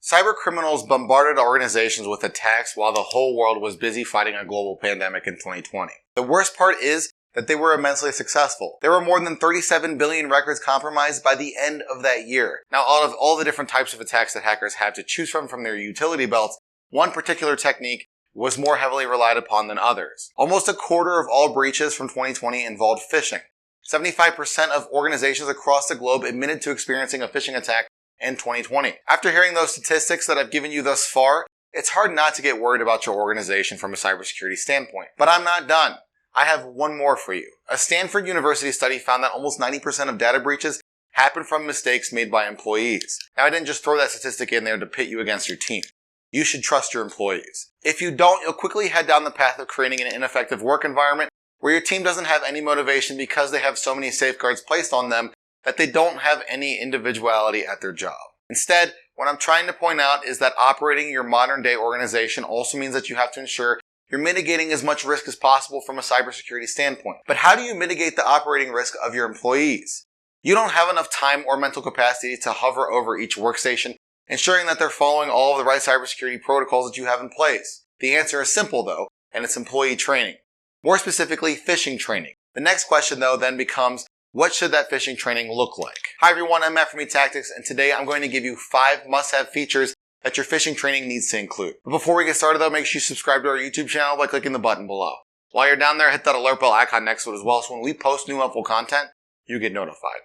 Cybercriminals bombarded organizations with attacks while the whole world was busy fighting a global pandemic in 2020. The worst part is that they were immensely successful. There were more than 37 billion records compromised by the end of that year. Now, out of all the different types of attacks that hackers have to choose from their utility belts, one particular technique was more heavily relied upon than others. Almost a quarter of all breaches from 2020 involved phishing. 75% of organizations across the globe admitted to experiencing a phishing attack in 2020. After hearing those statistics that I've given you thus far, it's hard not to get worried about your organization from a cybersecurity standpoint. But I'm not done. I have one more for you. A Stanford University study found that almost 90% of data breaches happen from mistakes made by employees. Now, I didn't just throw that statistic in there to pit you against your team. You should trust your employees. If you don't, you'll quickly head down the path of creating an ineffective work environment where your team doesn't have any motivation because they have so many safeguards placed on them that they don't have any individuality at their job. Instead, what I'm trying to point out is that operating your modern day organization also means that you have to ensure you're mitigating as much risk as possible from a cybersecurity standpoint. But how do you mitigate the operating risk of your employees? You don't have enough time or mental capacity to hover over each workstation, ensuring that they're following all of the right cybersecurity protocols that you have in place. The answer is simple though, and it's employee training. More specifically, phishing training. The next question though then becomes, what should that phishing training look like? Hi everyone, I'm Matt from eTactics, and today I'm going to give you 5 must-have features that your phishing training needs to include. But before we get started though, make sure you subscribe to our YouTube channel by clicking the button below. While you're down there, hit that alert bell icon next to it as well, so when we post new helpful content, you get notified.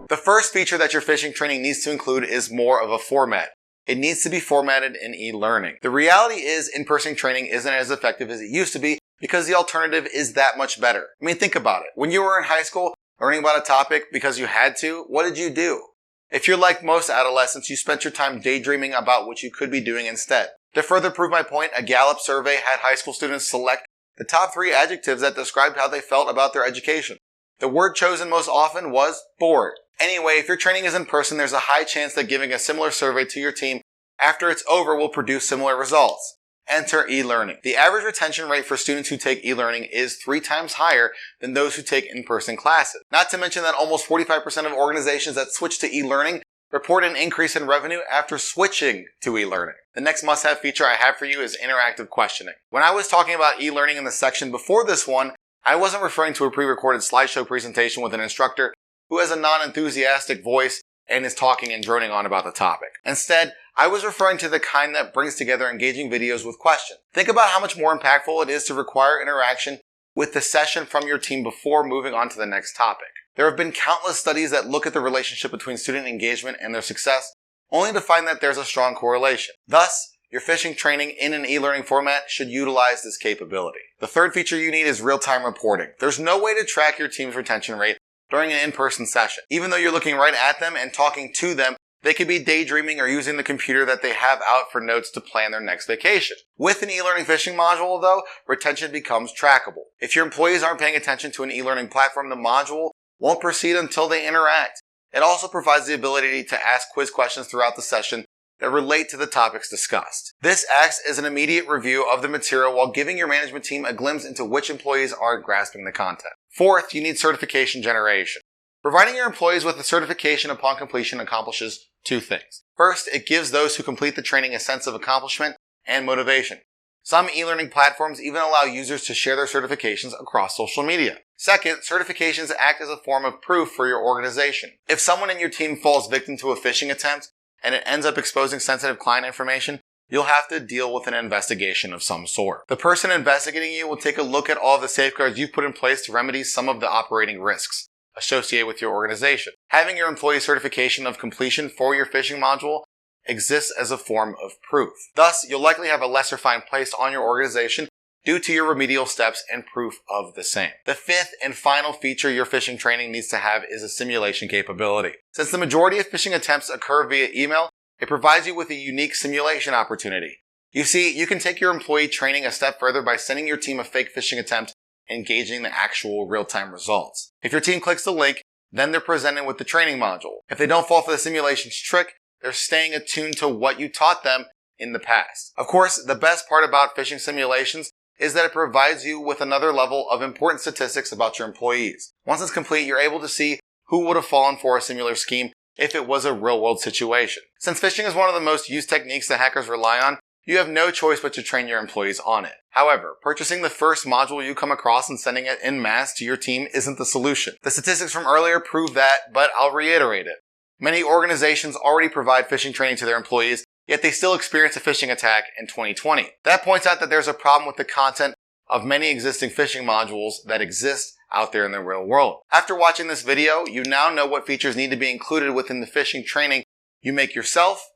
The first feature that your phishing training needs to include is more of a format. It needs to be formatted in e-learning. The reality is in-person training isn't as effective as it used to be because the alternative is that much better. I mean, think about it. When you were in high school, learning about a topic because you had to, what did you do? If you're like most adolescents, you spent your time daydreaming about what you could be doing instead. To further prove my point, a Gallup survey had high school students select the top 3 adjectives that described how they felt about their education. The word chosen most often was bored. Anyway, if your training is in person, there's a high chance that giving a similar survey to your team after it's over will produce similar results. Enter e-learning. The average retention rate for students who take e-learning is 3 times higher than those who take in-person classes. Not to mention that almost 45% of organizations that switch to e-learning report an increase in revenue after switching to e-learning. The next must-have feature I have for you is interactive questioning. When I was talking about e-learning in the section before this one, I wasn't referring to a pre-recorded slideshow presentation with an instructor who has a non-enthusiastic voice and is talking and droning on about the topic. Instead, I was referring to the kind that brings together engaging videos with questions. Think about how much more impactful it is to require interaction with the session from your team before moving on to the next topic. There have been countless studies that look at the relationship between student engagement and their success, only to find that there's a strong correlation. Thus, your phishing training in an e-learning format should utilize this capability. The third feature you need is real-time reporting. There's no way to track your team's retention rate during an in-person session. Even though you're looking right at them and talking to them, they could be daydreaming or using the computer that they have out for notes to plan their next vacation. With an e-learning phishing module though, retention becomes trackable. If your employees aren't paying attention to an e-learning platform, the module won't proceed until they interact. It also provides the ability to ask quiz questions throughout the session that relate to the topics discussed. This acts as an immediate review of the material while giving your management team a glimpse into which employees are grasping the content. Fourth, you need certification generation. Providing your employees with a certification upon completion accomplishes 2 things. First, it gives those who complete the training a sense of accomplishment and motivation. Some e-learning platforms even allow users to share their certifications across social media. Second, certifications act as a form of proof for your organization. If someone in your team falls victim to a phishing attempt and it ends up exposing sensitive client information, you'll have to deal with an investigation of some sort. The person investigating you will take a look at all of the safeguards you've put in place to remedy some of the operating risks associated with your organization. Having your employee certification of completion for your phishing module exists as a form of proof. Thus, you'll likely have a lesser fine placed on your organization due to your remedial steps and proof of the same. The fifth and final feature your phishing training needs to have is a simulation capability. Since the majority of phishing attempts occur via email, it provides you with a unique simulation opportunity. You see, you can take your employee training a step further by sending your team a fake phishing attempt and gauging the actual real-time results. If your team clicks the link, then they're presented with the training module. If they don't fall for the simulation's trick, they're staying attuned to what you taught them in the past. Of course, the best part about phishing simulations is that it provides you with another level of important statistics about your employees. Once it's complete, you're able to see who would have fallen for a similar scheme if it was a real-world situation. Since phishing is one of the most used techniques that hackers rely on, you have no choice but to train your employees on it. However, purchasing the first module you come across and sending it en masse to your team isn't the solution. The statistics from earlier prove that, but I'll reiterate it. Many organizations already provide phishing training to their employees, yet they still experience a phishing attack in 2020. That points out that there's a problem with the content of many existing phishing modules that exist out there in the real world. After watching this video, you now know what features need to be included within the phishing training you make yourself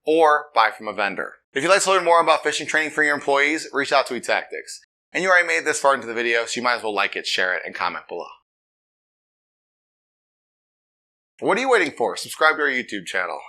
or buy from a vendor. If you'd like to learn more about phishing training for your employees, reach out to eTactics. And you already made it this far into the video, so you might as well like it, share it, and comment below. What are you waiting for? Subscribe to our YouTube channel.